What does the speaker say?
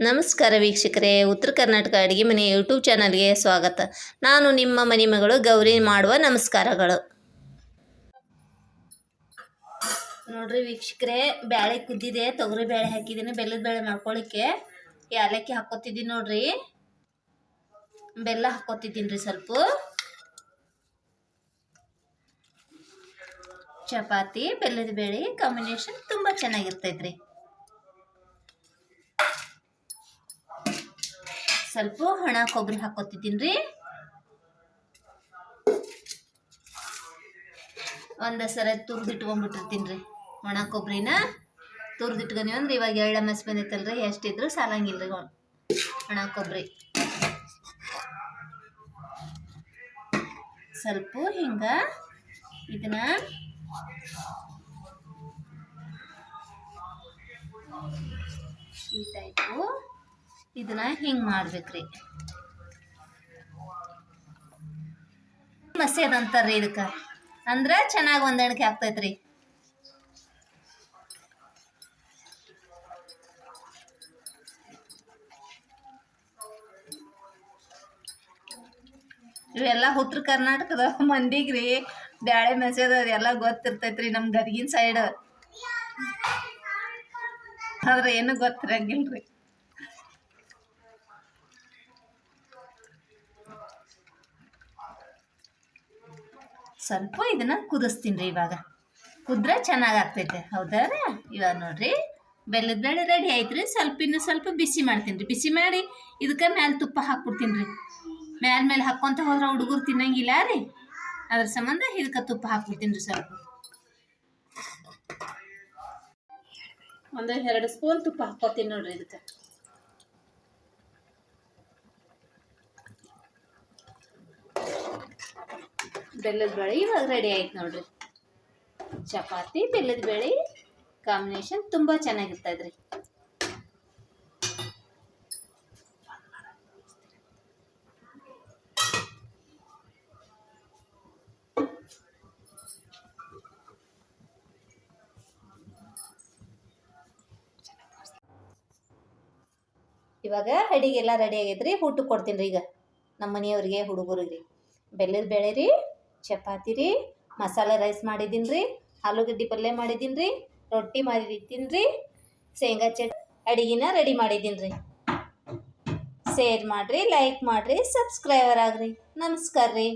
ನಮಸ್ಕಾರ ವೀಕ್ಷಕರೇ, ಉತ್ತರ ಕರ್ನಾಟಕ ಅಡುಗೆ ಮನೆ ಯೂಟ್ಯೂಬ್ ಚಾನಲ್ಗೆ ಸ್ವಾಗತ. ನಾನು ನಿಮ್ಮ ಮನೆ ಮಗಳು ಗೌರಿ. ಮಾಡುವ ನಮಸ್ಕಾರಗಳು. ನೋಡ್ರಿ ವೀಕ್ಷಕರೇ, ಬ್ಯಾಳೆ ಕುದ್ದಿದೆ. ತೊಗರಿ ಬೇಳೆ ಹಾಕಿದ್ದೀನಿ. ಬೆಲ್ಲದ ಬೇಳೆ ಮಾಡ್ಕೊಳ್ಳಿಕ್ಕೆ ಏಲಕ್ಕಿ ಹಾಕೋತಿದ್ದೀನಿ ನೋಡ್ರಿ. ಬೆಲ್ಲ ಹಾಕೋತಿದ್ದೀನಿ ರೀ. ಸ್ವಲ್ಪ ಚಪಾತಿ ಬೆಲ್ಲದ ಬೇಳೆ ಕಾಂಬಿನೇಷನ್ ತುಂಬ ಚೆನ್ನಾಗಿರ್ತೈತ್ರಿ. ಸ್ವಲ್ಪ ಒಣ ಕೊಬ್ಬರಿ ಹಾಕೋತಿದ್ದೀನಿ ರೀ. ಒಂದು ಸರ ತುರಿದಿಟ್ಕೊಂಡ್ಬಿಟ್ಟಿರ್ತೀನಿ ರೀ. ಒಣ ಕೊಬ್ಬರಿನ ತುರಿದಿಟ್ಕೊಂಡ್ವಿ ಅಂದ್ರೆ ಇವಾಗ ಎಳ್ಳ ಮೆಸ್ ಬಂದೈತಲ್ರಿ, ಎಷ್ಟಿದ್ರು ಸಾಲಂಗಿಲ್ಲ ರೀ ಒಣ ಕೊಬ್ಬರಿ. ಸ್ವಲ್ಪ ಹಿಂಗ ಇದನ್ನ ಈ ಟೈಪು ಇದನ್ನ ಹಿಂಗೆ ಮಾಡ್ಬೇಕ್ರಿ. ಮಸೇದ್ ಅಂತಾರ್ರಿ ಇದಕ್ಕೆ, ಅಂದ್ರೆ ಚೆನ್ನಾಗಿ ಹೊಂದಾಣಿಕೆ ಆಗ್ತೈತ್ರಿ. ಇವೆಲ್ಲ ಉತ್ತರ ಕರ್ನಾಟಕದ ಮಂದಿಗ್ರಿ ಬ್ಯಾಳೆ ಮಸೇದ ಎಲ್ಲ ಗೊತ್ತಿರ್ತೈತ್ರಿ. ನಮ್ಮ ಗದಗಿನ ಸೈಡ್ ಆದ್ರೆ ಏನು ಗೊತ್ತಿರಂಗಿಲ್ರಿ. ಸ್ವಲ್ಪ ಇದನ್ನ ಕುದಿಸ್ತೀನಿ ರೀ. ಇವಾಗ ಕುದ್ರೆ ಚೆನ್ನಾಗಿ ಆಗ್ತೈತೆ. ಹೌದಾ ರೀ? ಇವಾಗ ನೋಡ್ರಿ ಬೆಲ್ಲದ ಬೇಳೆ ರೆಡಿ ಆಯ್ತು ರೀ. ಇನ್ನು ಸ್ವಲ್ಪ ಬಿಸಿ ಮಾಡ್ತೀನಿ ರೀ. ಬಿಸಿ ಮಾಡಿ ಇದಕ್ಕೆ ಮ್ಯಾಲೆ ತುಪ್ಪ ಹಾಕ್ಬಿಡ್ತೀನಿ ರೀ. ಮೇಲೆ ಹಾಕ್ಕೊಂತ ಹೋದ್ರೆ ಹುಡುಗರು ತಿನ್ನಂಗಿಲ್ಲ ರೀ. ಅದ್ರ ಸಂಬಂಧ ಇದಕ್ಕೆ ತುಪ್ಪ ಹಾಕ್ಬಿಡ್ತೀನಿ ರೀ. ಸ್ವಲ್ಪ ಒಂದು 2 ಸ್ಪೂನ್ ತುಪ್ಪ ಹಾಕ್ಕೊತೀನಿ ನೋಡ್ರಿ. ಇದಕ್ಕೆ ಬೆಲ್ಲದ ಬೇಳೆ ಇವಾಗ ರೆಡಿ ಆಯ್ತು ನೋಡ್ರಿ. ಚಪಾತಿ ಬೆಲ್ಲದ ಬೇಳೆ ಕಾಂಬಿನೇಷನ್ ತುಂಬಾ ಚೆನ್ನಾಗಿರ್ತೈತ್ರಿ. ಇವಾಗ ಅಡಿಗೆಲ್ಲ ರೆಡಿ ಆಗೈತ್ರಿ. ಊಟಕ್ಕೆ ಕೊಡ್ತೀನಿ ರೀ. ಈಗ ನಮ್ಮ ಮನೆಯವ್ರಿಗೆ ಹುಡುಗರಿಗೆ ಬೆಲ್ಲದ ಬೇಳೆ ರೀ, ಚಪಾತಿ ರೀ, ಮಸಾಲೆ ರೈಸ್ ಮಾಡಿದ್ದೀನಿ ರೀ, ಆಲೂಗಡ್ಡೆ ಪಲ್ಯ ಮಾಡಿದ್ದೀನಿ ರೀ, ರೊಟ್ಟಿ ಮಾಡಿರ್ತೀನಿ ರೀ, ಶೇಂಗಾ ಚಟ್ನಿ ಅಡಿಗೆನ ರೆಡಿ ಮಾಡಿದ್ದೀನಿ ರೀ. ಶೇರ್ ಮಾಡಿರಿ, ಲೈಕ್ ಮಾಡಿರಿ, ಸಬ್ಸ್ಕ್ರೈಬರ್ ಆಗ್ರಿ. ನಮಸ್ಕಾರ ರೀ.